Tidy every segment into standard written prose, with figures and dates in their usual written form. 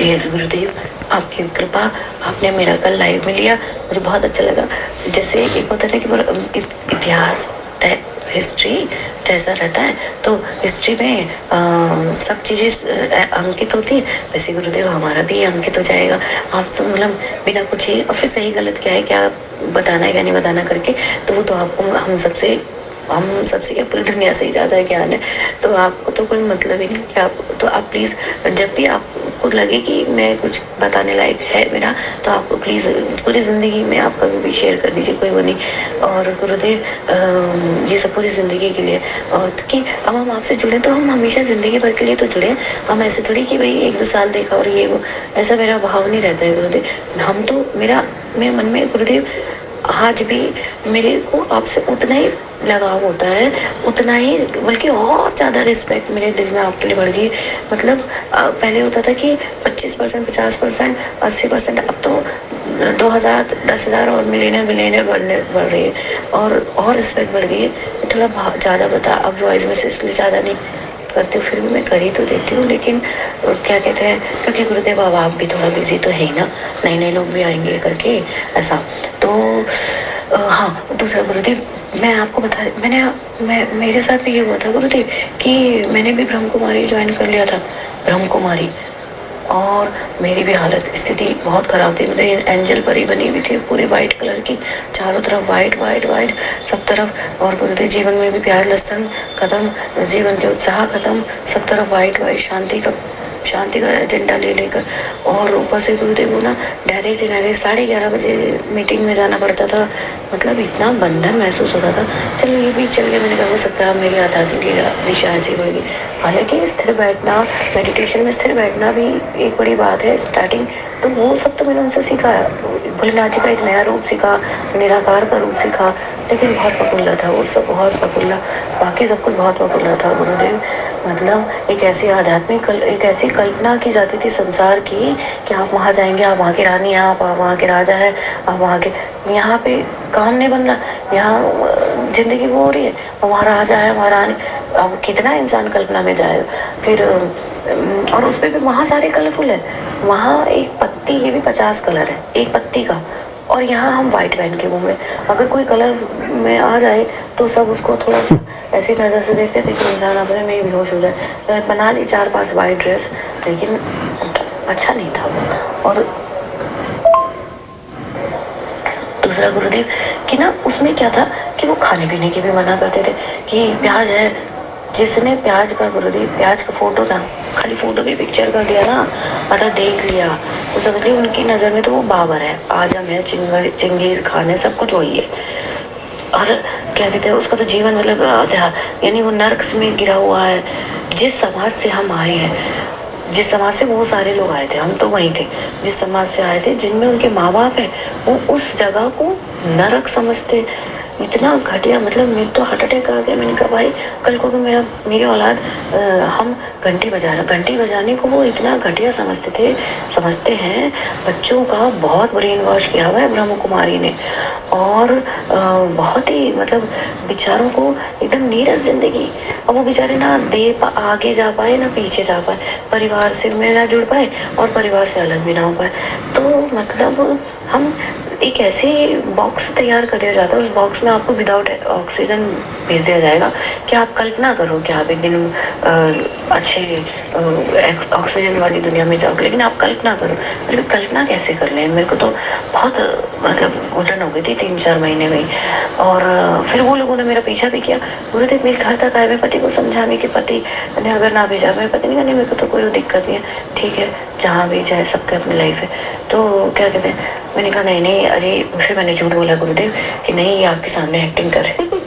जी गुरुदेव, आपकी कृपा, आपने मेरा कल लाइव में लिया, मुझे बहुत अच्छा लगा। जैसे एक होता है ना कि इतिहास, हिस्ट्री जैसा रहता है, तो हिस्ट्री में सब चीज़ें अंकित होती है, वैसे गुरुदेव हमारा भी अंकित हो जाएगा। आप तो मतलब बिना कुछ ही, और फिर सही गलत क्या है, क्या बताना है क्या नहीं बताना करके, तो वो तो आपको हम सबसे क्या पूरी दुनिया से ही ज़्यादा ज्ञान है, तो आपको तो कोई मतलब ही नहीं कि आप प्लीज़ जब भी आपको लगे कि मैं कुछ बताने लायक है मेरा, तो आप प्लीज़ पूरी ज़िंदगी में आप कभी भी शेयर कर दीजिए, कोई वो नहीं। और गुरुदेव ये सब पूरी ज़िंदगी के लिए, और क्योंकि अब हम आपसे जुड़े तो हम हमेशा ज़िंदगी भर के लिए तो जुड़े, हम ऐसे थोड़ी कि भाई 1-2 साल देखा और ये वो, ऐसा मेरा भाव नहीं रहता है गुरुदेव। हम तो मेरे मन में गुरुदेव आज भी मेरे को आपसे उतना ही लगाव होता है, उतना ही बल्कि और ज़्यादा रिस्पेक्ट मेरे दिल में आपके लिए बढ़ गई। मतलब पहले होता था कि 25%, 50%, 80%, अब तो 2000, 10,000 और मिलियनर बढ़ रही है, और रिस्पेक्ट बढ़ गई है। थोड़ा ज़्यादा बता, अब वॉइस में से इसलिए ज़्यादा नहीं करती हूँ, फिर भी मैं कर ही तो देती हूँ, लेकिन क्या कहते हैं, क्योंकि गुरुदेव अब आप भी थोड़ा बिजी तो है ही ना, नए लोग भी आएंगे करके ऐसा। तो हाँ, दूसरा गुरुदेव, मैं आपको मेरे साथ भी ये हुआ था गुरुदेव कि मैंने भी ब्रह्म कुमारी ज्वाइन कर लिया था, ब्रह्म कुमारी, और मेरी भी हालत स्थिति बहुत ख़राब थी। मतलब एंजल परी बनी हुई थी, पूरे वाइट कलर की, चारों तरफ वाइट वाइट वाइट सब तरफ, और गुरुदेव जीवन में भी प्यार लहसन खत्म, जीवन के उत्साह खत्म, सब तरफ वाइट वाइट, शांति का एजेंडा ले लेकर, और ऊपर से गुरुदेव को ना डायरेक्ट 11:30 बजे मीटिंग में जाना पड़ता था। मतलब इतना बंधन महसूस होता था। चलो ये भी चल गया, मैंने कहा हो सकता है मेरी आध्यात्मिक दिशा ऐसी बढ़ गई। हालांकि स्थिर बैठना, मेडिटेशन में स्थिर बैठना भी एक बड़ी बात है स्टार्टिंग, तो वो सब तो मैंने उनसे सीखा। भोलेनाथ जी का एक नया रूप सीखा, निराकार का रूप सीखा, लेकिन बहुत पपुल्ला था वो सब, बहुत पपुल्ला, बाकी सब कुछ बहुत पपुल्ला था गुरुदेव। मतलब एक ऐसी कल्पना की जाती थी संसार की कि आप वहाँ जाएंगे, आप वहाँ की रानी हैं, आप वहाँ के राजा हैं, आप वहाँ के, यहाँ पे काम नहीं बन रहा, यहाँ जिंदगी वो हो रही है, वहाँ राजा है, वहाँ रानी, अब कितना इंसान कल्पना में जाएगा। फिर और उस पर भी वहाँ सारे कलरफुल है, वहाँ एक पत्ती, ये भी 50 कलर है एक पत्ती का, और यहाँ हम वाइट पहन के घूम रहे। अगर कोई कलर में आ जाए तो सब उसको थोड़ा सा ऐसी नज़र से देखते थे कि इंसान अपने में ही बेहोश हो जाए। बना ली 4-5 वाइट ड्रेस, लेकिन अच्छा नहीं था वो। और दूसरा गुरुदेव कि ना उसमें क्या था कि वो खाने पीने की भी मना करते थे कि प्याज है, जिसने प्याज का गुरुदेव, प्याज का फोटो था, खाली फोटो की पिक्चर कर दिया ना, मतलब देख लिया तो समझ लिया उनकी नज़र में तो वो बाबर है, आजम है, चिंगेज खान है, सब कुछ वही है। और क्या कहते हैं उसका तो जीवन मतलब यानी वो नर्क में गिरा हुआ है। जिस समाज से हम आए हैं, जिस समाज से वो सारे लोग आए थे, हम तो वहीं थे, जिस समाज से आए थे, जिनमें उनके माँ बाप है, वो उस जगह को नरक समझते। इतना घटिया, मतलब मेरे तो हार्ट अटैक आ गया। मैंने कहा भाई कल को मेरी औलाद, हम घंटी बजाने को वो इतना घटिया समझते हैं। बच्चों का बहुत ब्रेन वॉश किया हुआ है ब्रह्म कुमारी ने, और बहुत ही मतलब बेचारों को एकदम नीरस जिंदगी, और वो बेचारे ना आगे जा पाए ना पीछे जा पाए, परिवार से में ना जुड़ पाए और परिवार से अलग भी ना हो पाए। तो मतलब हम एक ऐसी बॉक्स तैयार कर दिया जाता है, उस बॉक्स में आपको विदाउट ऑक्सीजन भेज दिया जाएगा कि आप कल्पना करो कि आप एक दिन अच्छे ऑक्सीजन वाली दुनिया में जाओगे, लेकिन आप कल्पना करो। मतलब कल्पना कैसे कर लें, मेरे को तो बहुत मतलब घुटन हो गई थी 3-4 महीने में। और फिर वो लोगों ने मेरा पीछा भी किया, बोले थे मेरे घर तक आए, मेरे पति को समझाने के, पति ने अगर ना भेजा, मेरे पति ने कहा नहीं मेरे को तो कोई दिक्कत नहीं है, ठीक है जहाँ भी जाए, सबके अपनी लाइफ है। तो क्या कहते हैं, मैंने कहा नहीं, अरे फिर मैंने झूठ बोला गुरुदेव कि नहीं ये आपके सामने एक्टिंग कर रहे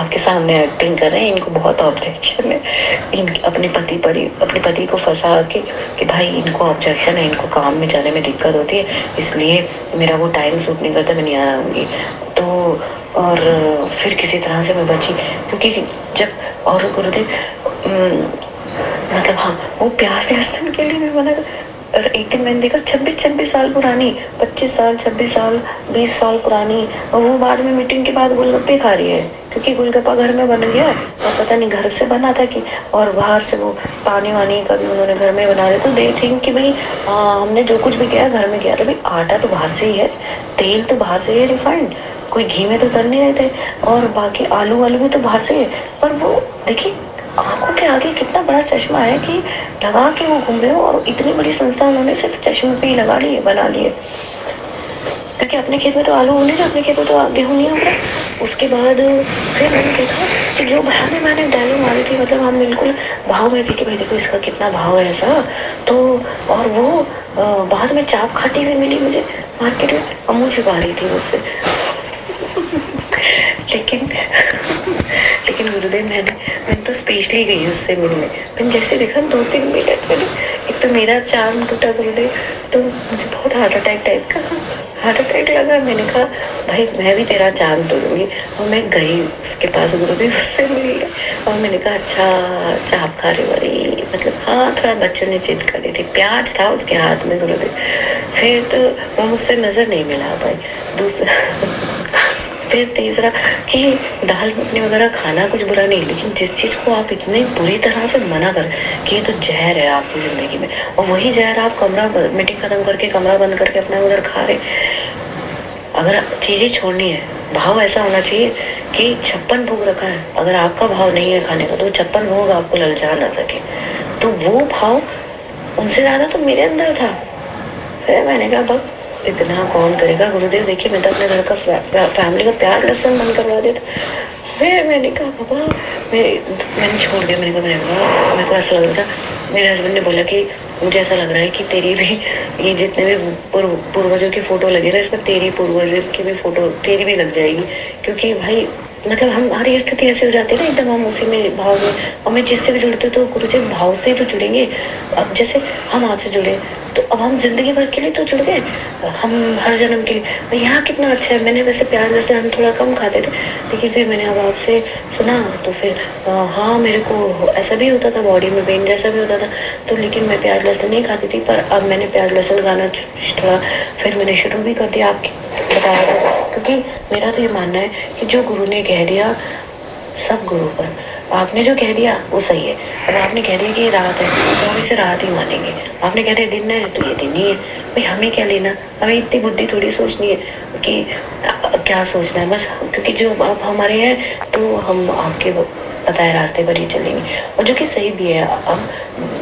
आपके सामने एक्टिंग कर रहे हैं, इनको बहुत ऑब्जेक्शन है, अपने पति को फंसा के कि भाई इनको ऑब्जेक्शन है, इनको काम में जाने में दिक्कत होती है, इसलिए मेरा वो टाइम सूट नहीं करता, मैं नहीं आऊँगी। तो और फिर किसी तरह से मैं बची, क्योंकि जब और गुरुदेव मतलब हाँ, वो प्याज लहसुन के लिए भी मना कर। और एक दिन मैंने देखा 26 साल पुरानी, 25 साल, 26 साल, 20 साल पुरानी, और वो बाद में मीटिंग के बाद गोलगप्पे खा रही है क्योंकि गोलगप्पा घर में बन गया और पता नहीं घर से बना था कि, और बाहर से वो पानी वानी कभी उन्होंने घर में बना दिया, तो दे थिंक कि भाई हमने जो कुछ भी किया घर में किया, तो भाई आटा तो बाहर से ही है, तेल तो बाहर से ही है रिफाइंड, कोई घी में तो तल नहीं रहे थे, और बाकी आलू वालू भी तो बाहर से है। पर वो देखिए आंखों के आगे कितना बड़ा चश्मा है कि लगा के वो घूम रहे हो, और इतनी बड़ी संस्था उन्होंने सिर्फ चश्मे पे ही लगा लिए, बना लिए, क्योंकि अपने खेत में तो आलू होने जो, अपने खेत में तो गेहूँ नहीं हो रहा। उसके बाद फिर मैंने देखा कि जो भाव में मैंने डायलॉग मारी थी, मतलब हम बिल्कुल भाव में थे कि भाई देखो इसका कितना भाव है ऐसा, तो और वो बाद में चाप खाती हुई मिली मुझे मार्केट में, और मुँह छुपा रही थी मुझसे लेकिन गुरुदेव मैंने तो स्पेशली गई उससे मिलने। मैंने जैसे देखा 2-3 मिनट में एक तो मेरा चार्म टूटा गुरुदेव, तो मुझे बहुत हार्ट अटैक लगा। मैंने कहा भाई मैं भी तेरा चार्म तोड़ूंगी, और मैं गई उसके पास गुरुदेव, उससे मिली, और मैंने कहा अच्छा चाप खा रही बड़ी, मतलब हाँ थोड़ा बच्चों ने जिद कर दी थी, प्याज था उसके हाथ में गुरुदेव। फिर तो वो मुझसे नजर नहीं मिला भाई। दूसरा फिर तीसरा कि दाल मखनी वगैरह खाना कुछ बुरा नहीं, लेकिन जिस चीज़ को आप इतनी बुरी तरह से मना कर कि ये तो जहर है आपकी ज़िंदगी में, और वही जहर आप कमरा मीटिंग ख़त्म करके कमरा बंद करके अपना उधर खा रहे। अगर चीज़ें छोड़नी है, भाव ऐसा होना चाहिए कि 56 भोग रखा है, अगर आपका भाव नहीं है खाने का तो 56 भोग आपको ललचा ना सके, तो वो भाव उनसे ज़्यादा तो मेरे अंदर था। फिर मैंने कहा बस इतना कौन करेगा गुरुदेव, देखिए मैं तो अपने घर का फैमिली का प्याज लहसुन बंद करवा देता। फिर मैंने कहा पापा मैंने छोड़ दिया। मेरे को ऐसा लग रहा था, मेरे हस्बैंड ने बोला कि मुझे ऐसा लग रहा है कि तेरी भी ये जितने भी पूर्वजों की फ़ोटो लगे ना, इसमें तेरी पूर्वजों की भी फ़ोटो तेरी भी लग जाएगी, क्योंकि भाई मतलब हमारी स्थिति ऐसे हो जाती है ना एकदम, हम उसी में भाव में, और मैं जिससे भी जुड़ते तो गुरुजी भाव से ही तो जुड़ेंगे। अब जैसे हम आपसे जुड़े तो अब हम जिंदगी भर के लिए तो जुड़ गए, हम हर जन्म के लिए। यहाँ कितना अच्छा है, मैंने वैसे प्याज लहसुन हम थोड़ा कम खाते थे, लेकिन फिर मैंने अब आपसे सुना तो फिर हाँ मेरे को ऐसा भी होता था, बॉडी में पेन जैसा भी होता था, तो लेकिन मैं प्याज लहसुन नहीं खाती थी, पर अब मैंने प्याज लहसुन खाना थोड़ा फिर मैंने शुरू भी कर दिया आपके बताया था, क्योंकि मेरा तो ये मानना है कि जो गुरु ने कह दिया सब गुरु पर, आपने जो कह दिया वो सही है। अब आपने कह दिया कि ये रात है तो हम इसे रात ही मानेंगे, आपने कह दिया दिन है तो ये दिन ही है। भाई हमें क्या लेना, हमें इतनी बुद्धि थोड़ी सोचनी है कि क्या सोचना है बस, क्योंकि जो आप हमारे हैं तो हम आपके बताए रास्ते पर ही चलेंगे, और जो कि सही भी है। अब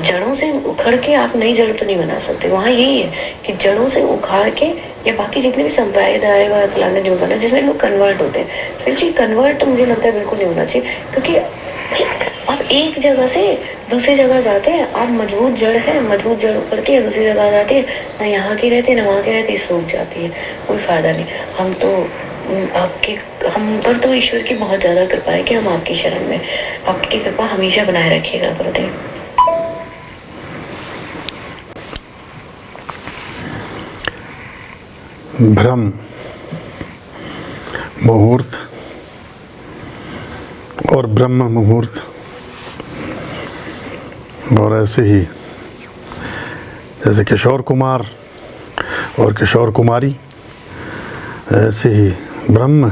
जड़ों से उखड़ के आप नई जड़ तो नहीं बना सकते, वहाँ यही है कि जड़ों से उखाड़ के, या बाकी जितने भी संप्रदाय व फलाने जो बना जिसमें लोग कन्वर्ट होते हैं, फिर जी कन्वर्ट तो मुझे लगता है बिल्कुल नहीं होना चाहिए, क्योंकि आप एक जगह से दूसरी जगह जाते हैं, आप मजबूत जड़ है, मजबूत जड़ उखड़ती है, दूसरी जगह जाती है, ना यहाँ की रहती है ना वहाँ की रहती है, सूख जाती है, कोई फ़ायदा नहीं। हम तो आपकी हम पर तो ईश्वर की बहुत ज़्यादा कृपा है कि हम आपकी शरण में, आपकी कृपा हमेशा बनाए रखिएगा गुरुदेव। ब्रह्म मुहूर्त और ब्रह्म मुहूर्त, और ऐसे ही जैसे किशोर कुमार और किशोर कुमारी, ऐसे ही ब्रह्म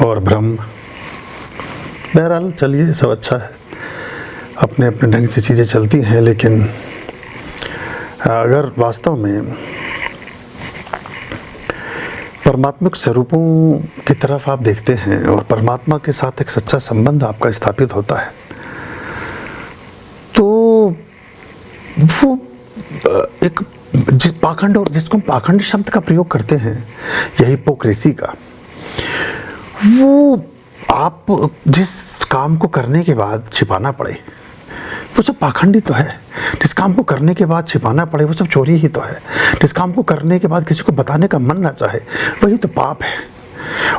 और ब्रह्म। बहरहाल चलिए सब अच्छा है, अपने अपने ढंग से चीज़ें चलती हैं, लेकिन अगर वास्तव में परमात्मिक स्वरूपों की तरफ आप देखते हैं और परमात्मा के साथ एक सच्चा संबंध आपका स्थापित होता है, तो वो एक पाखंड, और जिसको हम पाखंड शब्द का प्रयोग करते हैं, यही हिपोक्रेसी का, वो आप जिस काम को करने के बाद छिपाना पड़े वो सब पाखंडी तो है। जिस काम को करने के बाद छिपाना पड़े वो सब चोरी ही तो है। जिस काम को करने के बाद किसी को बताने का मन ना चाहे वही तो पाप है।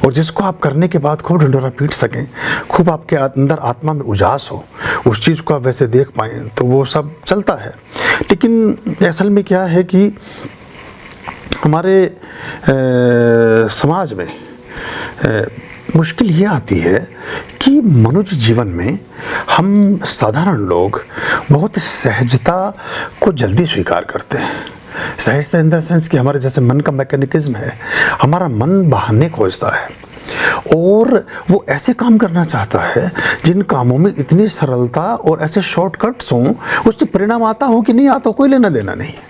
और जिसको आप करने के बाद खूब ढिंढोरा पीट सकें, खूब आपके अंदर आत्मा में उजास हो, उस चीज़ को आप वैसे देख पाएँ, तो वो सब चलता है। लेकिन असल में क्या है कि हमारे समाज में मुश्किल ये आती है कि मनुष्य जीवन में हम साधारण लोग बहुत सहजता को जल्दी स्वीकार करते हैं। सहजता इन द सेंस कि हमारे जैसे मन का मैकेनिज्म है, हमारा मन बहाने खोजता है। और वो ऐसे काम करना चाहता है जिन कामों में इतनी सरलता और ऐसे शॉर्टकट्स हों, उससे परिणाम आता हो कि नहीं आता, कोई लेना देना नहीं है।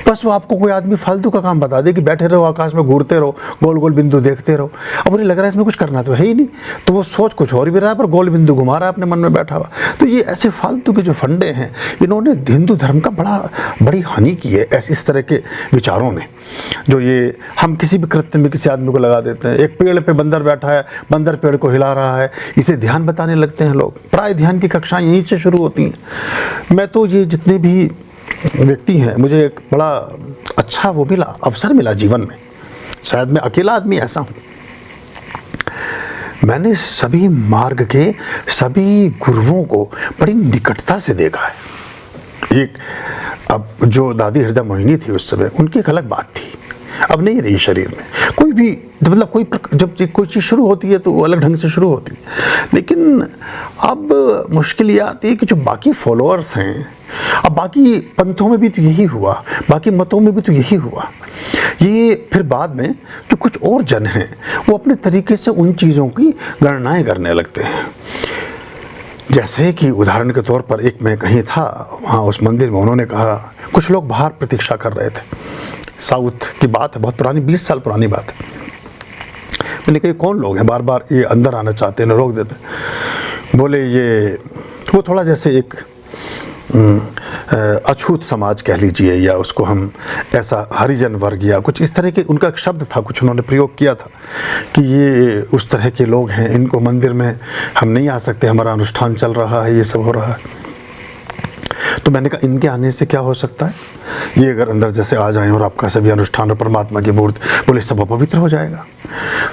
बस वो आपको कोई आदमी फालतू का काम बता दे कि बैठे रहो आकाश में घूरते रहो, गोल गोल बिंदु देखते रहो। अब उन्हें लग रहा है इसमें कुछ करना तो है ही नहीं, तो वो सोच कुछ और भी रहा है पर गोल बिंदु घुमा रहा है अपने मन में बैठा हुआ। तो ये ऐसे फालतू के जो फंडे हैं, इन्होंने हिंदू धर्म का बड़ी हानि की है इस तरह के विचारों ने। जो ये हम किसी भी कृत्य में किसी आदमी को लगा देते हैं, एक पेड़ पे बंदर बैठा है, बंदर पेड़ को हिला रहा है, इसे ध्यान बताने लगते हैं लोग। प्राय ध्यान की कक्षाएं यहीं से शुरू होती हैं। मैं तो ये जितने भी व्यक्ति हैं, मुझे एक बड़ा अच्छा वो मिला, अवसर मिला जीवन में। शायद मैं अकेला आदमी ऐसा हूँ, मैंने सभी मार्ग के सभी गुरुओं को बड़ी निकटता से देखा है। एक अब जो दादी हृदय मोहिनी थी उस समय, उनकी एक अलग बात थी, अब नहीं रही शरीर में। कोई भी मतलब जब कोई चीज़ शुरू होती है तो वो अलग ढंग से शुरू होती है, लेकिन अब मुश्किल ये आती है कि जो बाकी फॉलोअर्स हैं, अब बाकी पंथों में भी तो यही हुआ, बाकी मतों में भी तो यही हुआ। ये फिर बाद में जो कुछ और जन हैं वो अपने तरीके से उन चीज़ों की गणनाएं करने लगते हैं। जैसे कि उदाहरण के तौर पर एक मैं कहीं था, वहाँ उस मंदिर में उन्होंने कहा, कुछ लोग बाहर प्रतीक्षा कर रहे थे, साउथ की बात है, बहुत पुरानी, 20 साल पुरानी बात है। मैंने कहा कौन लोग हैं बार बार ये अंदर आना चाहते हैं, रोक देते। बोले ये वो थोड़ा जैसे एक अछूत समाज कह लीजिए, या उसको हम ऐसा हरिजन वर्ग या कुछ इस तरह के, उनका एक शब्द था, कुछ उन्होंने प्रयोग किया था कि ये उस तरह के लोग हैं, इनको मंदिर में हम नहीं आ सकते, हमारा अनुष्ठान चल रहा है, ये सब हो रहा है। तो मैंने कहा इनके आने से क्या हो सकता है, ये अगर अंदर जैसे आ जाएं और आपका सभी अनुष्ठान और परमात्मा की मूर्ति, बोले सब अपवित्र हो जाएगा।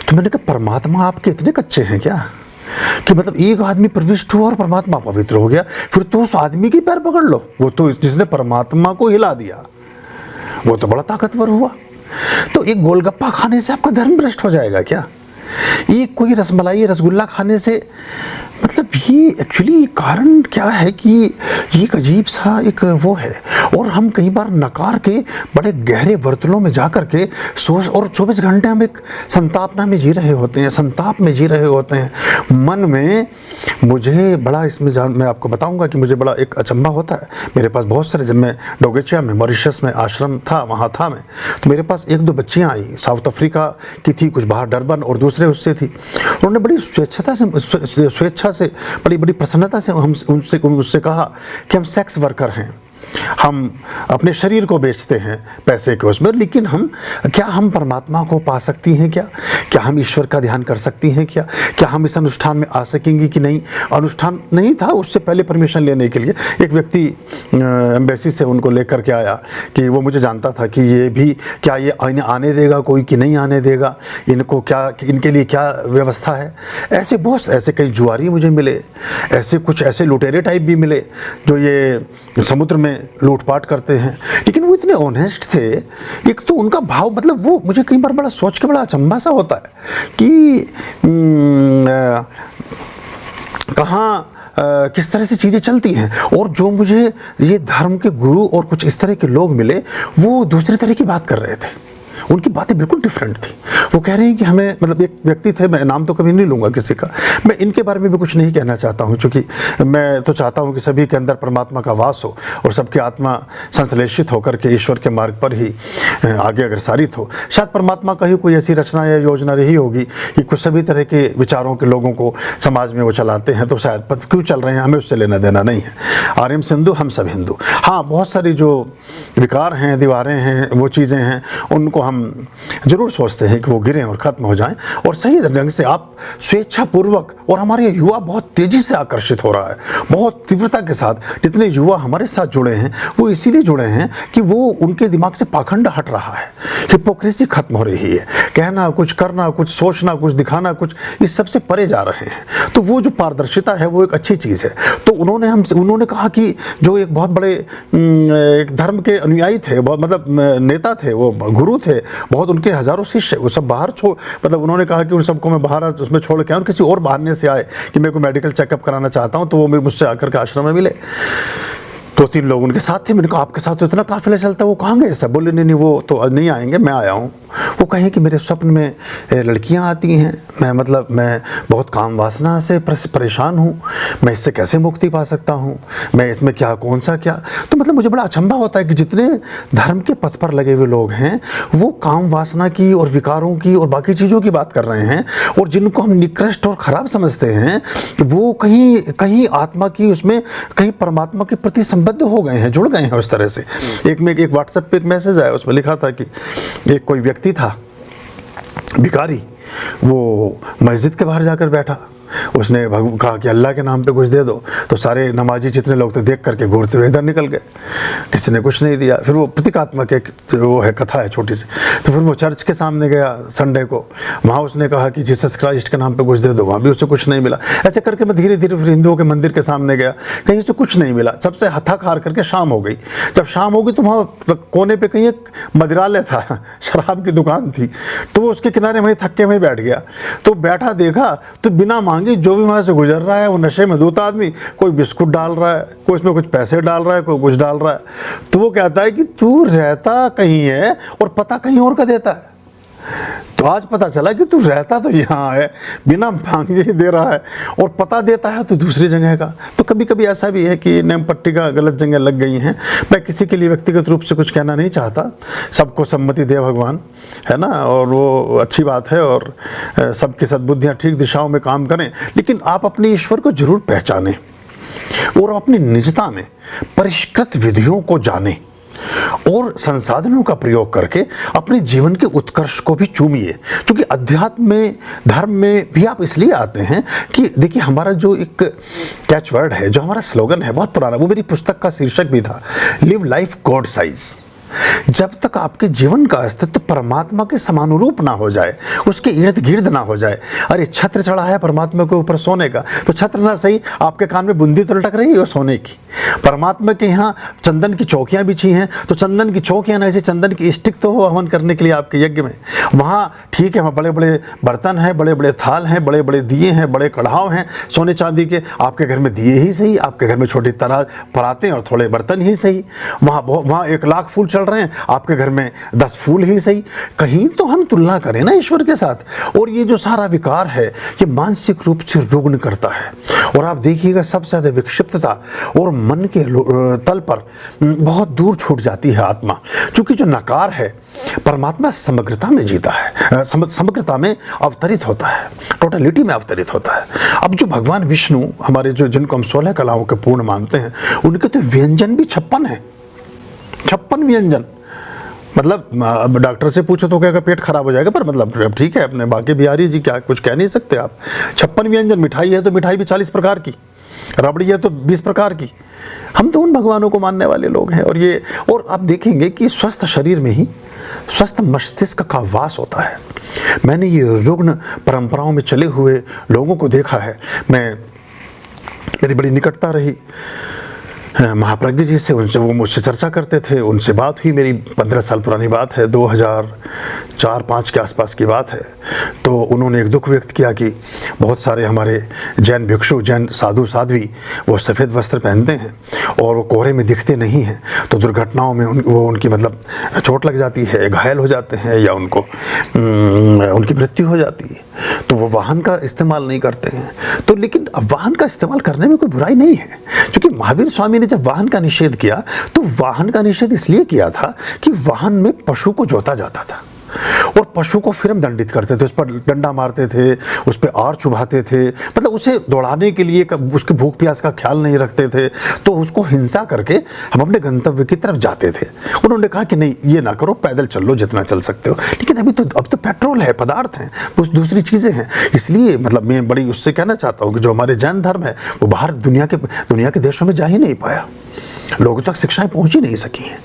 तो मैंने कहा परमात्मा आपके इतने कच्चे हैं क्या कि मतलब एक आदमी प्रविष्ट हुआ और परमात्मा पवित्र हो गया, फिर तो उस आदमी की पैर पकड़ लो, वो तो जिसने परमात्मा को हिला दिया वो तो बड़ा ताकतवर हुआ। तो एक गोलगप्पा खाने से आपका धर्म भ्रष्ट हो जाएगा क्या? ये कोई रसमलाई रसगुल्ला खाने से, मतलब ये एक्चुअली कारण क्या है कि ये एक अजीब सा एक वो है। और हम कई बार नकार के बड़े गहरे वर्तुलों में जा कर के सोच, और 24 घंटे हम एक संतापना में जी रहे होते हैं, संताप में जी रहे होते हैं मन में। मुझे बड़ा इसमें मैं आपको बताऊंगा कि मुझे बड़ा एक अचंभा होता है। मेरे पास बहुत सारे, जब मैं डोगेचिया में मॉरिशस में आश्रम था वहाँ था मैं, तो मेरे पास 1-2 बच्चियाँ आई, साउथ अफ्रीका की थी, कुछ बाहर डरबन और दूसरे उससे थी। उन्होंने बड़ी स्वेच्छा से बड़ी प्रसन्नता से हम उससे कहा कि हम सेक्स वर्कर हैं, हम अपने शरीर को बेचते हैं पैसे के उसमें, लेकिन हम परमात्मा को पा सकती हैं क्या हम ईश्वर का ध्यान कर सकती हैं क्या हम इस अनुष्ठान में आ सकेंगी कि नहीं। अनुष्ठान नहीं था, उससे पहले परमिशन लेने के लिए एक व्यक्ति एम्बेसी से उनको लेकर के आया कि वो मुझे जानता था कि ये भी क्या ये आने देगा कोई कि नहीं आने देगा, इनको क्या, इनके लिए क्या व्यवस्था है। ऐसे कई जुआरी मुझे मिले, ऐसे लुटेरे टाइप भी मिले जो ये समुद्र में लूटपाट करते हैं, लेकिन वो इतने ऑनेस्ट थे। एक तो उनका भाव, मतलब वो मुझे कई बार बड़ा सोच के बड़ा अचंभा सा होता है कि कहाँ किस तरह से चीज़ें चलती हैं। और जो मुझे ये धर्म के गुरु और कुछ इस तरह के लोग मिले, वो दूसरे तरह की बात कर रहे थे, उनकी बातें बिल्कुल डिफरेंट थी। वो कह रहे हैं कि हमें, मतलब एक व्यक्ति थे, मैं नाम तो कभी नहीं लूँगा किसी का, मैं इनके बारे में भी कुछ नहीं कहना चाहता हूँ, क्योंकि मैं तो चाहता हूँ कि सभी के अंदर परमात्मा का वास हो और सबकी आत्मा संश्लेषित होकर के ईश्वर के मार्ग पर ही आगे अग्रसारित हो। शायद परमात्मा का ही कोई ऐसी रचना या योजना रही होगी कि कुछ सभी तरह के विचारों के लोगों को समाज में वो चलाते हैं, तो शायद पता क्यों चल रहे हैं, हमें उससे लेना देना नहीं है। आर्यम सिंधु, हम सब हिंदू। हाँ, बहुत सारी जो विकार हैं, दीवारें हैं, वो चीज़ें हैं, उनको हम जरूर सोचते हैं कि वो गिरें और ख़त्म हो जाएं, और सही ढंग से आप स्वेच्छापूर्वक। और हमारे युवा बहुत तेज़ी से आकर्षित हो रहा है, बहुत तीव्रता के साथ। जितने युवा हमारे साथ जुड़े हैं वो इसीलिए जुड़े हैं कि वो उनके दिमाग से पाखंड हट रहा है, हिपोक्रेसी खत्म हो रही है, कहना कुछ, करना कुछ, सोचना कुछ, दिखाना कुछ, इस सब से परे जा रहे हैं। तो वो जो पारदर्शिता है वो एक अच्छी चीज़ है। तो उन्होंने कहा कि जो एक बहुत बड़े एक धर्म के अनुयायी थे, मतलब नेता थे, वो गुरु थे, बहुत उनके हज़ारों शिष्य, वो सब बाहर मतलब उन्होंने कहा कि उन सबको मैं बाहर उसमें छोड़ के आऊँ। और किसी और बहाने से आए कि मेरे को मेडिकल चेकअप कराना चाहता हूँ, तो वो मुझसे आकर के आश्रम में मिले। 2-3 लोग उनके साथ थे। मैंने कहा आपके साथ तो इतना काफिला चलता है, वो कहाँ गए सब? बोले नहीं वो तो नहीं आएंगे, मैं आया हूँ। वो कहें कि मेरे स्वप्न में लड़कियां आती हैं, मैं बहुत काम वासना से परेशान हूँ, मैं इससे कैसे मुक्ति पा सकता हूँ, मैं इसमें कौन सा क्या। तो मतलब मुझे बड़ा अचंभा होता है कि जितने धर्म के पथ पर लगे हुए लोग हैं वो काम वासना की और विकारों की और बाकी चीज़ों की बात कर रहे हैं, और जिनको हम निकृष्ट और ख़राब समझते हैं वो कहीं आत्मा की, उसमें कहीं परमात्मा के प्रति संबद्ध हो गए हैं, जुड़ गए हैं उस तरह से। एक व्हाट्सएप पे एक मैसेज आया, उसमें लिखा था कि एक कोई व्यक्ति था भिखारी, वो मस्जिद के बाहर जाकर बैठा, उसने कहा कि अल्लाह के नाम पे कुछ दे दो, तो सारे नमाजी जितने लोग थे देख करके घूरते हुए इधर निकल गए, किसी ने कुछ नहीं दिया। फिर वो प्रतीकात्मक एक वो है, कथा है छोटी सी। तो फिर वो चर्च के सामने गया संडे को, वहाँ उसने कहा कि जीसस क्राइस्ट के नाम पे कुछ दे दो, वहाँ भी उसे कुछ नहीं मिला। ऐसे करके मैं धीरे धीरे फिर हिंदुओं के मंदिर के सामने गया, कहीं उसे कुछ नहीं मिला। सबसे थक हार करके शाम हो गई। जब शाम हो गई तो वहाँ कोने पर कहीं एक मदिरालय था, शराब की दुकान थी, तो वो उसके किनारे वहीं थक के वहीं बैठ गया। तो बैठा देखा तो बिना जो भी वहाँ से गुजर रहा है वो नशे में धुत आदमी, कोई बिस्कुट डाल रहा है, कोई इसमें कुछ पैसे डाल रहा है, कोई कुछ डाल रहा है। तो वो कहता है कि तू रहता कहीं है और पता कहीं और का देता है। तो आज पता चला कि तू रहता तो यहाँ है, बिना मांगे ही दे रहा है, और पता देता है तो दूसरी जगह का। तो कभी कभी ऐसा भी है कि नेम पट्टी का गलत जगह लग गई हैं। मैं किसी के लिए व्यक्तिगत रूप से कुछ कहना नहीं चाहता, सबको सम्मति दे भगवान, है ना, और वो अच्छी बात है, और सबकी सद्बुद्धियाँ ठीक दिशाओं में काम करें। लेकिन आप अपने ईश्वर को जरूर पहचानें और अपनी निजता में परिष्कृत विधियों को जानें और संसाधनों का प्रयोग करके अपने जीवन के उत्कर्ष को भी चूमिए। क्योंकि अध्यात्म में, धर्म में भी आप इसलिए आते हैं कि देखिए, हमारा जो एक कैच वर्ड है, जो हमारा स्लोगन है बहुत पुराना, वो मेरी पुस्तक का शीर्षक भी था, लिव लाइफ गॉड साइज। जब तक आपके जीवन का अस्तित्व परमात्मा के समानुरूप ना हो जाए, उसके इर्द गिर्द ना हो जाए, अरे छत्र चढ़ा है परमात्मा के ऊपर सोने का, तो छत्र ना सही आपके कान में बूंदी तो लटक रही है सोने की। परमात्मा के यहाँ चंदन की चौकियाँ बिछी हैं, तो चंदन की चौकियाँ ना, ऐसे चंदन की स्टिक तो हो हवन करने के लिए आपके यज्ञ में। वहाँ ठीक है, वहाँ बड़े बड़े बर्तन हैं, बड़े बड़े थाल हैं, बड़े बड़े दिए हैं, बड़े कढ़ाव हैं सोने चांदी के। आपके घर में दिए ही सही, आपके घर में छोटी तरह परातें और थोड़े बर्तन ही सही। वहाँ 1 लाख फूल चल रहे हैं, आपके घर में 10 फूल ही सही। कहीं तो हम तुलना करें ना ईश्वर के साथ। और ये जो सारा विकार है, ये मानसिक रूप से रुग्ण करता है। और आप देखिएगा, सबसे ज़्यादा विक्षिप्तता और मन के तल पर बहुत दूर छूट जाती है आत्मा। क्योंकि जो नकार है, परमात्मा समग्रता में जीता है, समग्रता में अवतरित होता है, टोटलिटी में अवतरित होता है। अब जो भगवान विष्णु हमारे, जो जिनको हम 16 कलाओं के पूर्ण मानते हैं, उनके तो व्यंजन भी 56 हैं, 56 व्यंजन। मतलब अब डॉक्टर से पूछो तो क्या पेट खराब हो जाएगा, पर मतलब ठीक है, अपने बाकी बिहारी जी क्या कुछ कह नहीं सकते आप। 56 व्यंजन। मिठाई है तो मिठाई भी 40 प्रकार की, रबड़ी है तो 20 प्रकार की। हम तो उन भगवानों को मानने वाले लोग हैं। और आप देखेंगे कि स्वस्थ शरीर में ही स्वस्थ मस्तिष्क का वास होता है। मैंने ये रुग्ण परंपराओं में चले हुए लोगों को देखा है। मेरी बड़ी निकटता रही महाप्रज्ञ जी से, उनसे, वो मुझसे चर्चा करते थे, उनसे बात हुई। मेरी 15 साल पुरानी बात है, 2004-5 के आसपास की बात है। तो उन्होंने एक दुख व्यक्त किया कि बहुत सारे हमारे जैन भिक्षु, जैन साधु साध्वी, वो सफ़ेद वस्त्र पहनते हैं और वो कोहरे में दिखते नहीं हैं, तो दुर्घटनाओं में उनकी मतलब चोट लग जाती है, घायल हो जाते हैं, या उनकी मृत्यु हो जाती है। तो वो वाहन का इस्तेमाल नहीं करते हैं। तो लेकिन वाहन का इस्तेमाल करने में कोई बुराई नहीं है, क्योंकि महावीर स्वामी ने जब वाहन का निषेध किया, तो वाहन का निषेध इसलिए किया था कि वाहन में पशु को जोता जाता था और पशु को फिर हम दंडित करते थे, उस पर डंडा मारते थे, उस पर आर चुभाते थे, मतलब उसे दौड़ाने के लिए उसके भूख प्यास का ख्याल नहीं रखते थे, तो उसको हिंसा करके हम अपने गंतव्य की तरफ जाते थे। उन्होंने कहा कि नहीं, ये ना करो, पैदल चल लो जितना चल सकते हो। लेकिन अब तो पेट्रोल है, पदार्थ हैं, कुछ दूसरी चीज़ें हैं। इसलिए मतलब मैं बड़ी उससे कहना चाहता हूँ कि जो हमारे जैन धर्म है, वो बाहर दुनिया के देशों में जा ही नहीं पाया, लोगों तक शिक्षाएं पहुंच ही नहीं सकी हैं।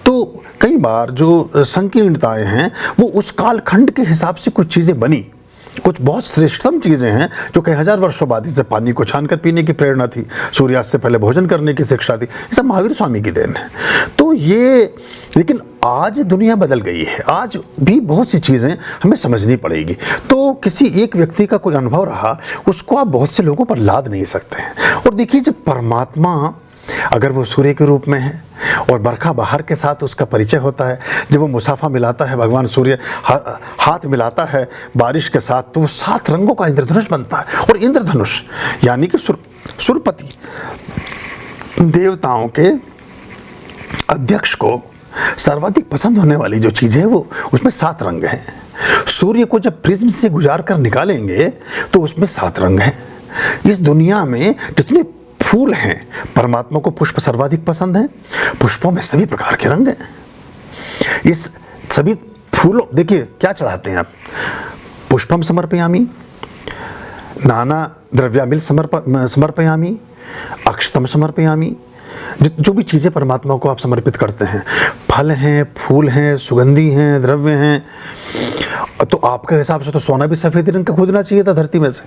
तो कई बार जो संकीर्णताएं हैं, वो उस कालखंड के हिसाब से कुछ चीज़ें बनी, कुछ बहुत श्रेष्ठतम चीज़ें हैं जो कई हजार वर्षों बाद, जैसे पानी को छानकर पीने की प्रेरणा थी, सूर्यास्त से पहले भोजन करने की शिक्षा थी, ये सब महावीर स्वामी की देन है। तो ये, लेकिन आज दुनिया बदल गई है, आज भी बहुत सी चीज़ें हमें समझनी पड़ेगी। तो किसी एक व्यक्ति का कोई अनुभव रहा, उसको आप बहुत से लोगों पर लाद नहीं सकते हैं। और देखिए, जब परमात्मा अगर वो सूर्य के रूप में है और बरखा बहार के साथ उसका परिचय होता है, जब वो मुसाफा मिलाता है भगवान सूर्य हाथ मिलाता है बारिश के साथ, तो वो 7 रंगों का इंद्रधनुष बनता है। और इंद्रधनुष यानी कि सुरपति देवताओं के अध्यक्ष को सर्वाधिक पसंद होने वाली जो चीज़ है वो उसमें 7 रंग हैं। सूर्य को जब प्रिज्म से गुजार कर निकालेंगे तो उसमें 7 रंग हैं। इस दुनिया में जितने फूल हैं, परमात्मा को पुष्प सर्वाधिक पसंद हैं। पुष्पों में सभी प्रकार के रंग हैं। इस सभी फूलों, देखिए क्या चढ़ाते हैं आप, पुष्पम समर्पयामि, नाना द्रव्यामिल समर्पयामि, अक्षतम समर्पयामि। जो भी चीज़ें परमात्मा को आप समर्पित करते हैं, फल हैं, फूल हैं, सुगंधी हैं, द्रव्य हैं, तो आपके हिसाब से तो सोना भी सफ़ेद रंग का खोदना चाहिए था धरती में से।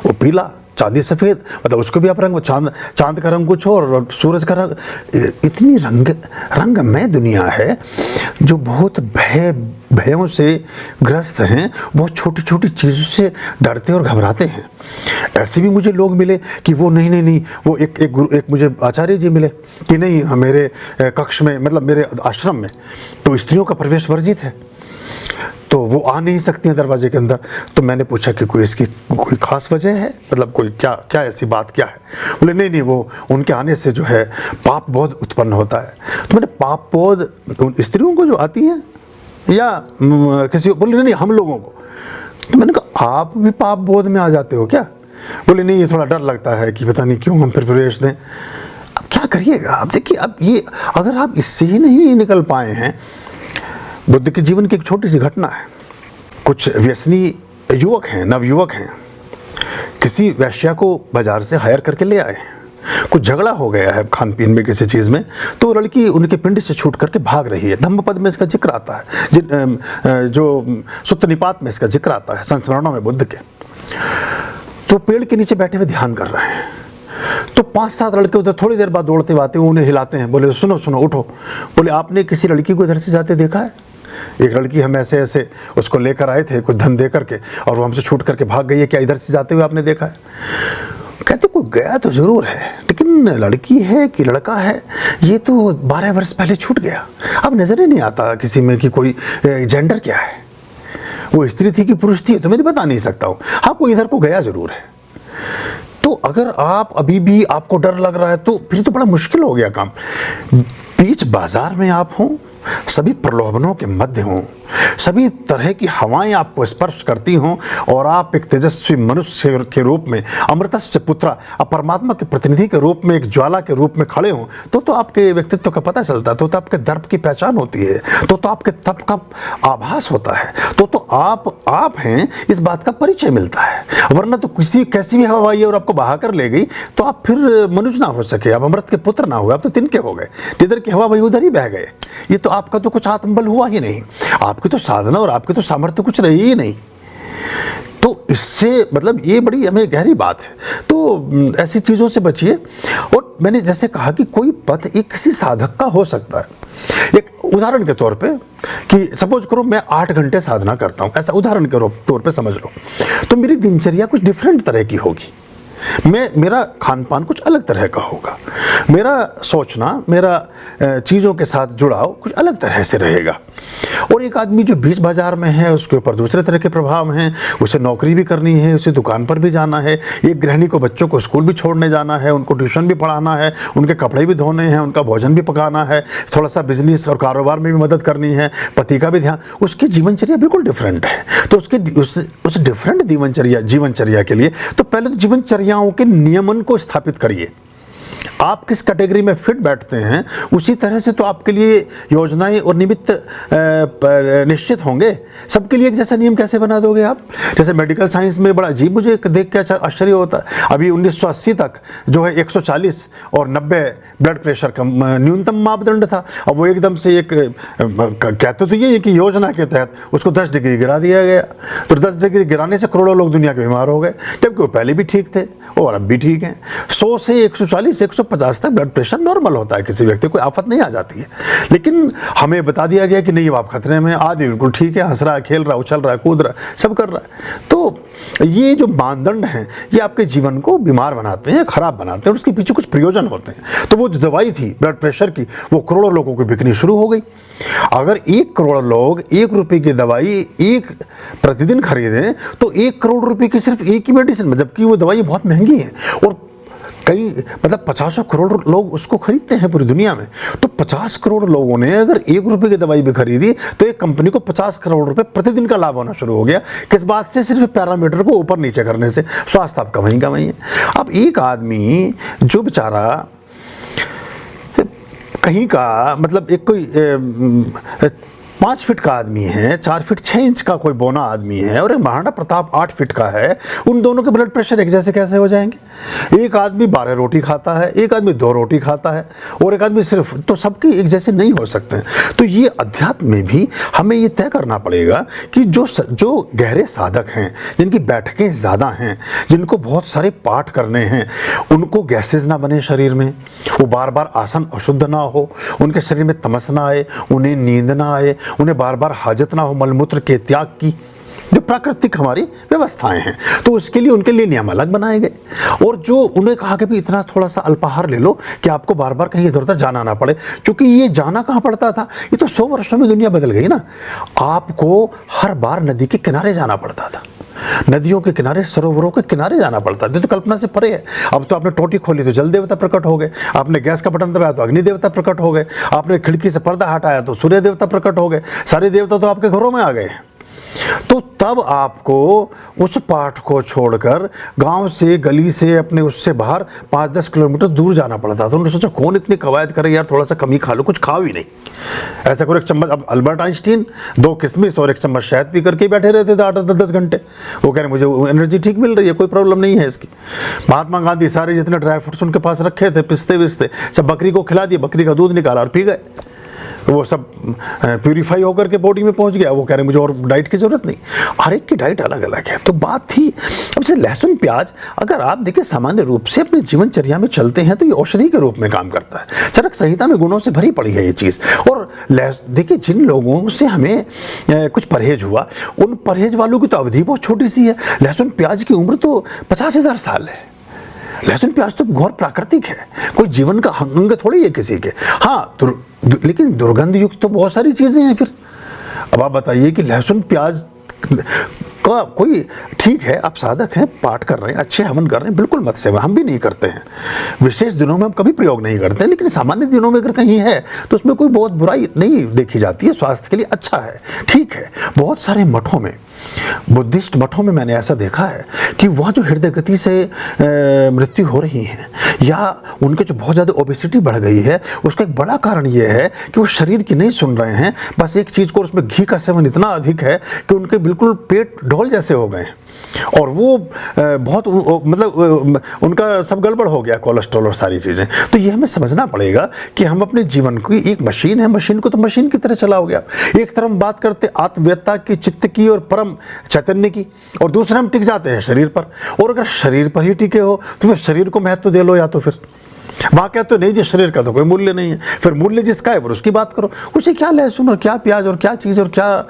वो पीला, चांदी सफ़ेद, मतलब उसको भी आप रंग, चांद का रंग कुछ और सूरज का रंग। इतनी रंगमय दुनिया है जो बहुत भयों से ग्रस्त हैं, बहुत छोटी छोटी चीज़ों से डरते और घबराते हैं। ऐसे भी मुझे लोग मिले कि वो नहीं, वो एक मुझे आचार्य जी मिले कि नहीं, मेरे कक्ष में, मतलब मेरे आश्रम में तो स्त्रियों का प्रवेश वर्जित है, तो वो आ नहीं सकती हैं दरवाजे के अंदर। तो मैंने पूछा कि इसकी कोई खास वजह है, मतलब कोई क्या ऐसी बात क्या है? बोले नहीं, वो उनके आने से जो है पाप बोध उत्पन्न होता है। तो मैंने पाप बोध स्त्रियों को जो आती हैं या किसी, बोले नहीं हम लोगों को। तो मैंने कहा आप भी पाप बोध में आ जाते हो क्या? बोले नहीं, ये थोड़ा डर लगता है कि पता नहीं क्यों हम फिर प्रवेश दें। अब क्या करिएगा? अब देखिए, अब ये अगर आप इससे ही नहीं निकल पाए हैं, बुद्ध के जीवन की एक छोटी सी घटना है। कुछ व्यसनी युवक हैं, नवयुवक हैं, किसी वैश्या को बाजार से हायर करके ले आए। कुछ झगड़ा हो गया है खान पीन में किसी चीज़ में, तो लड़की उनके पिंड से छूट करके भाग रही है। धम्मपद में इसका जिक्र आता है, जो सुत्त निपात में इसका जिक्र आता है, संस्मरणों में बुद्ध के। तो पेड़ के नीचे बैठे हुए ध्यान कर रहे हैं, तो 5-7 लड़के उधर थोड़ी देर बाद दौड़ते आते हैं, उन्हें हिलाते हैं, बोले सुनो उठो। बोले आपने किसी लड़की को इधर से जाते देखा है? एक लड़की हम ऐसे उसको लेकर आए थे कुछ धन दे करके, और वो हमसे छूट करके भाग गई है, क्या इधर से जाते हुए आपने देखा है? कहते कोई गया तो जरूर है, लेकिन लड़की है कि लड़का है ये तो 12 वर्ष पहले छूट गया। अब नजर ही नहीं आता किसी में कि कोई जेंडर क्या है, वो स्त्री थी कि पुरुष थी, तो मैं बता नहीं सकता हूँ। हाँ, कोई इधर को गया जरूर है। तो अगर आप अभी भी आपको डर लग रहा है तो फिर तो बड़ा मुश्किल हो गया काम। बीच बाजार में आप हों, सभी प्रलोभनों के मध्य हों, सभी तरह की हवाएं आपको स्पर्श करती हों, और आप एक तेजस्वी मनुष्य के रूप में, अमृतस्य पुत्र, परमात्मा के प्रतिनिधि के रूप में, एक ज्वाला के रूप में खड़े हों, तो आपके व्यक्तित्व का पता चलता है, तो आपके दर्प की पहचान होती है, तो आपके तप का आभास होता है, तो आप हैं, इस बात का परिचय मिलता है। वरना तो कैसी भी हवा आई और आपको बहा कर ले गई तो आप फिर मनुष्य ना हो सके, आप अमृत के पुत्र ना हुए, आप तो तिनके हो गए, जिधर की हवा वही उधर ही बह गए। ये तो आपका तो कुछ आत्मबल हुआ ही नहीं, आपकी तो साधना और आपकी तो सामर्थ्य कुछ रही ही नहीं। तो इससे मतलब ये बड़ी हमें गहरी बात है। तो ऐसी चीज़ों से बचिए। और मैंने जैसे कहा कि कोई पथ एक किसी साधक का हो सकता है। एक उदाहरण के तौर पे कि सपोज करो मैं 8 घंटे साधना करता हूँ, ऐसा उदाहरण के तौर पे समझ लो, तो मेरी दिनचर्या कुछ डिफरेंट तरह की होगी। मेरा खान पान कुछ अलग तरह का होगा, मेरा सोचना, मेरा चीज़ों के साथ जुड़ाव कुछ अलग तरह से रहेगा। और एक आदमी जो बीच बाजार में है उसके ऊपर दूसरे तरह के प्रभाव हैं, उसे नौकरी भी करनी है, उसे दुकान पर भी जाना है, एक गृहिणी को बच्चों को स्कूल भी छोड़ने जाना है, उनको ट्यूशन भी पढ़ाना है, उनके कपड़े भी धोने हैं, उनका भोजन भी पकाना है, थोड़ा सा बिजनेस और कारोबार में भी मदद करनी है, पति का भी ध्यान, उसकी जीवनचर्या बिल्कुल डिफरेंट है। तो उस डिफरेंट जीवनचर्या के लिए तो पहले तो जीवनचर्याओं के नियमन को स्थापित करिए। आप किस कैटेगरी में फिट बैठते हैं उसी तरह से तो आपके लिए योजनाएं और निमित्त निश्चित होंगे। सबके लिए एक जैसा नियम कैसे बना दोगे आप? जैसे मेडिकल साइंस में बड़ा अजीब मुझे देख के आश्चर्य होता है। अभी 1980 तक जो है 140 और 90 ब्लड प्रेशर का न्यूनतम मापदंड था। अब वो एकदम से एक कहते तो ये कि योजना के तहत उसको 10 डिग्री गिरा दिया गया। तो 10 डिग्री गिराने से करोड़ों लोग दुनिया के बीमार हो गए, जबकि वो पहले भी ठीक थे और अब भी ठीक हैं। 100 से 140 150 तक ब्लड प्रेशर नॉर्मल होता है, किसी व्यक्ति को आफत नहीं आ जाती है। लेकिन हमें बता दिया गया कि नहीं, आप खतरे में, आदमी बिल्कुल ठीक है, हंस रहा है, खेल रहा है, उछल रहा है, कूद रहा है, सब कर रहा है। तो ये जो मानदंड हैं ये आपके जीवन को बीमार बनाते हैं, खराब बनाते हैं, और उसके पीछे कुछ प्रयोजन होते हैं। तो वो जो दवाई थी ब्लड प्रेशर की, वो करोड़ों लोगों को बिकनी शुरू हो गई। अगर 1 करोड़ लोग 1 रुपए की दवाई एक प्रतिदिन खरीदें तो 1 करोड़ रुपए की सिर्फ एक ही मेडिसिन में, जबकि वो दवाई बहुत महंगी है और कई मतलब 50 करोड़ लोग उसको खरीदते हैं पूरी दुनिया में। तो 50 करोड़ लोगों ने अगर 1 रुपए की दवाई भी खरीदी तो एक कंपनी को 50 करोड़ रुपए प्रतिदिन का लाभ होना शुरू हो गया। किस बात से? सिर्फ पैरामीटर को ऊपर नीचे करने से। स्वास्थ्य आपका वहीं का वहीं है। अब एक आदमी जो बेचारा कहीं का मतलब एक कोई 5 फीट का आदमी है, 4 फीट 6 इंच का कोई बौना आदमी है, और एक महाराणा प्रताप 8 फीट का है, उन दोनों के ब्लड प्रेशर एक जैसे कैसे हो जाएंगे? एक आदमी 12 रोटी खाता है, एक आदमी 2 रोटी खाता है, और एक आदमी सिर्फ, तो सबके एक जैसे नहीं हो सकते हैं। तो ये अध्यात्म में भी हमें ये तय करना पड़ेगा कि जो गहरे साधक हैं, जिनकी बैठकें ज़्यादा हैं, जिनको बहुत सारे पाठ करने हैं, उनको गैसेज ना बने शरीर में, वो बार बार आसन अशुद्ध ना हो, उनके शरीर में तमस ना आए, उन्हें नींद ना आए, उन्हें बार बार हाजत ना हो मलमूत्र के त्याग की, जो प्राकृतिक हमारी व्यवस्थाएं हैं। तो उसके लिए उनके लिए नियम अलग बनाए गए। और जो उन्हें कहा कि भी इतना थोड़ा सा अल्पाहार ले लो कि आपको बार बार कहीं इधर उधर जाना ना पड़े, क्योंकि ये जाना कहाँ पड़ता था, ये तो 100 वर्षों में दुनिया बदल गई ना। आपको हर बार नदी के किनारे जाना पड़ता था, नदियों के किनारे, सरोवरों के किनारे जाना पड़ता था। तो कल्पना से परे है। अब तो आपने टोटी खोली तो जल देवता प्रकट हो गए, आपने गैस का बटन दबाया तो अग्नि देवता प्रकट हो गए, आपने खिड़की से पर्दा हटाया तो सूर्य देवता प्रकट हो गए, सारे देवता तो आपके घरों में आ गए। तो तब आपको उस पाठ को छोड़कर गांव से, गली से, अपने उससे बाहर 5-10 किलोमीटर दूर जाना पड़ता था। उन्होंने सोचा कौन इतनी कवायद करे यार, थोड़ा सा कम ही खा लो, कुछ खाओ ही नहीं। ऐसा कोई एक चम्मच, अब अल्बर्ट आइंस्टीन 2 किशमिश और 1 चम्मच शहद पी करके बैठे रहते थे 8-10 घंटे। वो कह रहे मुझे एनर्जी ठीक मिल रही है, कोई प्रॉब्लम नहीं है इसकी। महात्मा गांधी सारे जितने ड्राई फ्रूट्स उनके पास रखे थे, पिस्ते विस्ते, सब बकरी को खिला दिए, बकरी का दूध निकाला और पी गए। वो सब प्यूरिफाई होकर के बॉडी में पहुंच गया। वो कह रहे मुझे और डाइट की जरूरत नहीं। हर एक की डाइट अलग अलग है। तो बात थी अब से लहसुन प्याज, अगर आप देखिए सामान्य रूप से अपनी जीवनचर्या में चलते हैं तो ये औषधि के रूप में काम करता है। चरक संहिता में गुणों से भरी पड़ी है ये चीज़। और देखिए जिन लोगों से हमें कुछ परहेज हुआ, उन परहेज वालों की तो अवधि बहुत छोटी सी है। लहसुन प्याज की उम्र तो 50,000 साल है। लहसुन प्याज तो घोर प्राकृतिक है, कोई जीवन का अंग थोड़ी है किसी के। हाँ लेकिन दुर्गंध युक्त तो बहुत सारी चीज़ें हैं। फिर अब आप बताइए कि लहसुन प्याज का कोई, ठीक है आप साधक हैं, पाठ कर रहे हैं, अच्छे हवन कर रहे हैं, बिल्कुल मत सेवा, हम भी नहीं करते हैं। विशेष दिनों में हम कभी प्रयोग नहीं करते, लेकिन सामान्य दिनों में अगर कहीं है तो उसमें कोई बहुत बुराई नहीं देखी जाती है, स्वास्थ्य के लिए अच्छा है, ठीक है। बहुत सारे मठों में, बुद्धिस्ट मठों में मैंने ऐसा देखा है कि वहाँ जो हृदय गति से मृत्यु हो रही है या उनके जो बहुत ज़्यादा ओबेसिटी बढ़ गई है, उसका एक बड़ा कारण ये है कि वो शरीर की नहीं सुन रहे हैं, बस एक चीज़ को, उसमें घी का सेवन इतना अधिक है कि उनके बिल्कुल पेट ढोल जैसे हो गए और वो बहुत मतलब उनका सब गड़बड़ हो गया, कोलेस्ट्रॉल और सारी चीज़ें। तो ये हमें समझना पड़ेगा कि हम अपने जीवन की एक मशीन है, मशीन को तो मशीन की तरह चलाओगे आप। एक तरफ बात करते आत्मव्यता की, चित्त की और परम चैतन्य की, और दूसरे हम टिक जाते हैं शरीर पर। और अगर शरीर पर ही टिके हो तो फिर शरीर को महत्व दे लो, या तो फिर वहाँ कहते हो नहीं जी शरीर का तो कोई मूल्य नहीं है। फिर मूल्य जिसका है फिर उसकी बात करो। उसे क्या लहसुन और क्या प्याज और क्या चीज़ और क्या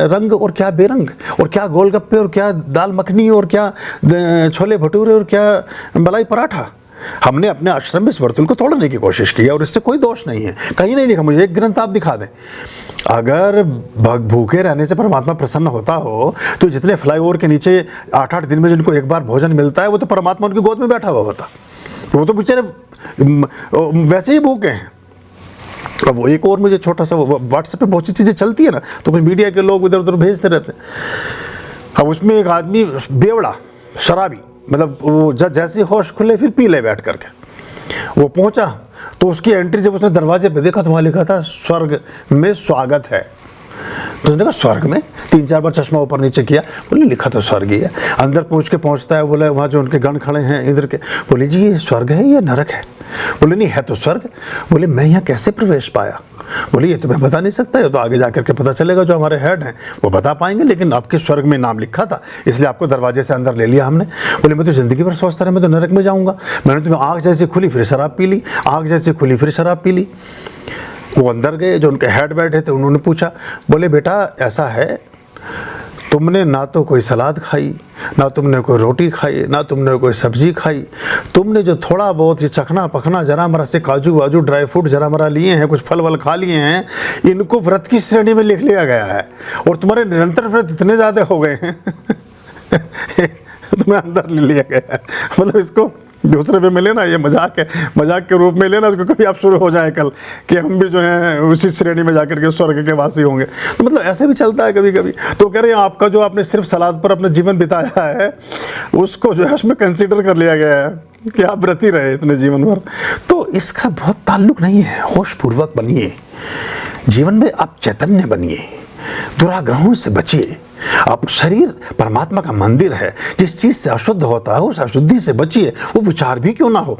रंग और क्या बेरंग और क्या गोलगप्पे और क्या दाल मखनी और क्या छोले भटूरे और क्या मलाई पराठा। हमने अपने आश्रम में इस वर्तुल को तोड़ने की कोशिश की है और इससे कोई दोष नहीं है। कहीं नहीं लिखा, मुझे एक ग्रंथ आप दिखा दें। अगर भूखे रहने से परमात्मा प्रसन्न होता हो तो जितने फ्लाईओवर के नीचे 8-8 दिन में जिनको एक बार भोजन मिलता है, वो तो परमात्मा उनकी गोद में बैठा हुआ होता। वो तो बेचारे वैसे ही भूखे हैं। अब वो एक और मुझे छोटा सा, व्हाट्सएप पे बहुत सी चीज़ें चलती है ना, तो कुछ मीडिया के लोग इधर उधर भेजते रहते हैं। अब उसमें एक आदमी बेवड़ा शराबी, मतलब वो जैसे होश खुले फिर पी ले बैठ करके। वो पहुंचा तो उसकी एंट्री जब उसने दरवाजे पे देखा तो वहाँ लिखा था स्वर्ग में स्वागत है। तो उसने कहा स्वर्ग में? 3-4 बार चश्मा ऊपर नीचे किया, बोले लिखा तो स्वर्ग ही है। अंदर पहुंचता है, बोले वहाँ जो उनके गण खड़े हैं इधर के, बोले जी ये स्वर्ग है या नरक है? बोले नहीं है तो स्वर्ग। बोले मैं यहाँ कैसे प्रवेश पाया? बोले ये तो मैं बता नहीं सकता, ये तो आगे जाकर के पता चलेगा, जो हमारे हेड हैं वो बता पाएंगे, लेकिन आपके स्वर्ग में नाम लिखा था इसलिए आपको दरवाजे से अंदर ले लिया हमने। बोले मैं तो ज़िंदगी भर सोचता रहा मैं तो नरक में जाऊँगा, मैंने तुम्हें आँख जैसे खुली फिर शराब पी ली, आँख जैसे खुली फिर शराब पी ली। वो अंदर गए, जो उनके हेड बैठे थे उन्होंने पूछा, बोले बेटा ऐसा है, तुमने ना तो कोई सलाद खाई, ना तुमने कोई रोटी खाई, ना तुमने कोई सब्जी खाई, तुमने जो थोड़ा बहुत ये चखना पखना जरा मरा से काजू वाजू ड्राई फ्रूट जरा मरा लिए हैं, कुछ फल वल खा लिए हैं, इनको व्रत की श्रेणी में लिख लिया गया है, और तुम्हारे निरंतर व्रत इतने ज़्यादा हो गए हैं तुम्हें अंदर ले लिया गया है। मतलब इसको दूसरे पे मिले ना, ये मजाक है, मजाक के रूप में लेना, इसको कभी आप शुरू हो जाए कल कि हम भी जो हैं उसी श्रेणी में जाकर के स्वर्ग के वासी होंगे। तो मतलब ऐसे भी चलता है कभी कभी। तो कह रहे हैं आपका जो आपने सिर्फ सलाद पर अपना जीवन बिताया है उसको जो है उसमें कंसीडर कर लिया गया है कि आप व्रती रहे इतने जीवन भर। तो इसका बहुत ताल्लुक नहीं है। होशपूर्वक बनिए, जीवन में आप चैतन्य बनिए, दुराग्रहों से बचिए। आप शरीर परमात्मा का मंदिर है, जिस चीज़ से अशुद्ध होता है उस अशुद्धि से बचिए, वो विचार भी क्यों ना हो।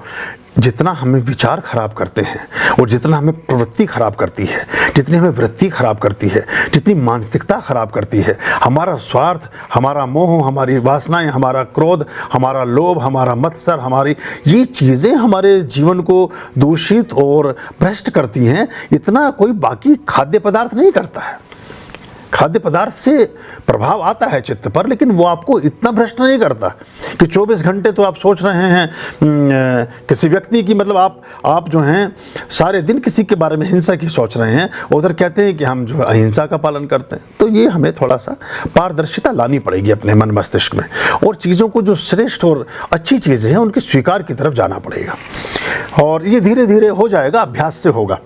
जितना हमें विचार खराब करते हैं और जितना हमें प्रवृत्ति खराब करती है, जितनी हमें वृत्ति खराब करती है, जितनी मानसिकता खराब करती है, हमारा स्वार्थ, हमारा मोह, हमारी वासनाएं, हमारा क्रोध, हमारा लोभ, हमारा मत्सर, हमारी ये चीज़ें हमारे जीवन को दूषित और भ्रष्ट करती हैं, इतना कोई बाकी खाद्य पदार्थ नहीं करता है। खाद्य पदार्थ से प्रभाव आता है चित्त पर, लेकिन वो आपको इतना भ्रष्ट नहीं करता कि 24 घंटे तो आप सोच रहे हैं किसी व्यक्ति की, मतलब आप जो हैं सारे दिन किसी के बारे में हिंसा की सोच रहे हैं, उधर कहते हैं कि हम जो अहिंसा का पालन करते हैं। तो ये हमें थोड़ा सा पारदर्शिता लानी पड़ेगी अपने मन मस्तिष्क में, और चीज़ों को जो श्रेष्ठ और अच्छी चीज़ें हैं उनकी स्वीकार की तरफ जाना पड़ेगा, और ये धीरे धीरे हो जाएगा, अभ्यास से होगा।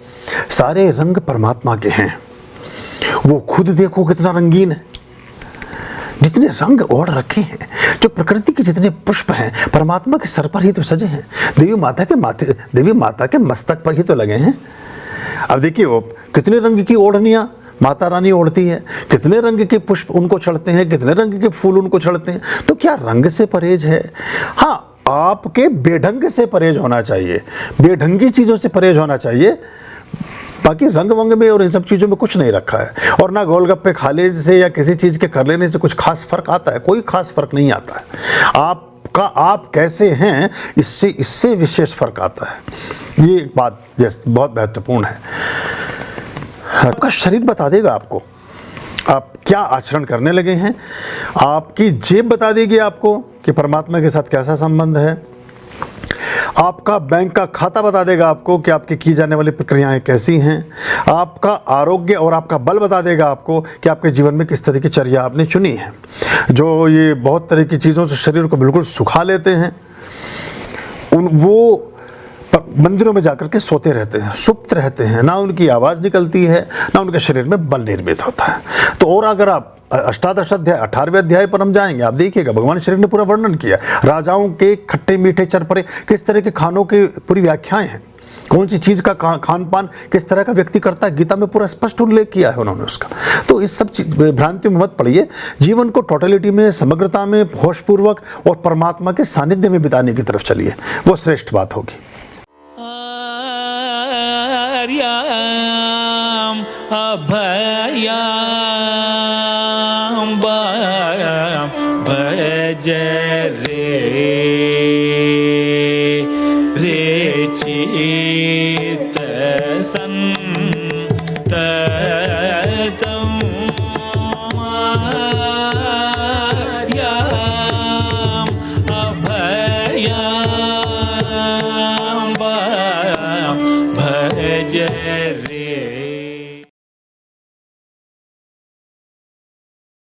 सारे रंग परमात्मा के हैं, वो खुद देखो कितना रंगीन है। जितने रंग ओढ़ रखे हैं, जो प्रकृति के जितने पुष्प हैं परमात्मा के सर पर ही तो सजे हैं, देवी माता के मस्तक पर ही तो लगे हैं। अब देखिए वो कितने रंग की ओढ़नियाँ माता रानी ओढ़ती है, कितने रंग के पुष्प उनको चढ़ते हैं, कितने रंग के फूल उनको चढ़ते हैं। तो क्या रंग से परहेज है? हाँ, आपके बेढंग से परहेज होना चाहिए, बेढंगी चीज़ों से परहेज होना चाहिए। बाकी रंग वंग में और इन सब चीज़ों में कुछ नहीं रखा है। और ना गोलगप्पे खा लेने से या किसी चीज़ के कर लेने से कुछ खास फर्क आता है, कोई खास फर्क नहीं आता है। आप कैसे हैं इससे विशेष फर्क आता है। ये बात बहुत महत्वपूर्ण है। आपका शरीर बता देगा आपको आप क्या आचरण करने लगे हैं, आपकी जेब बता देगी आपको कि परमात्मा के साथ कैसा संबंध है, आपका बैंक का खाता बता देगा आपको कि आपकी की जाने वाली प्रक्रियाएं कैसी हैं, आपका आरोग्य और आपका बल बता देगा आपको कि आपके जीवन में किस तरह की चर्या आपने चुनी है। जो ये बहुत तरह की चीज़ों से शरीर को बिल्कुल सुखा लेते हैं, वो मंदिरों में जाकर के सोते रहते हैं, सुप्त रहते हैं, ना उनकी आवाज़ निकलती है, ना उनके शरीर में बल निर्मित होता है। तो और अगर आप अष्टादश अध्याय 18वें अध्याय पर हम जाएंगे, आप देखिएगा भगवान श्री ने पूरा वर्णन किया, राजाओं के खट्टे मीठे चरपरे किस तरह के खानों की पूरी व्याख्याएं हैं, कौन सी चीज़ का खान पान किस तरह का व्यक्ति करता है, गीता में पूरा स्पष्ट उल्लेख किया है उन्होंने उसका। तो इस सब भ्रांतियों में मत पड़िए, जीवन को टोटलिटी में, समग्रता में, होशपूर्वक और परमात्मा के सानिध्य में बिताने की तरफ चलिए, वो श्रेष्ठ बात होगी। अभया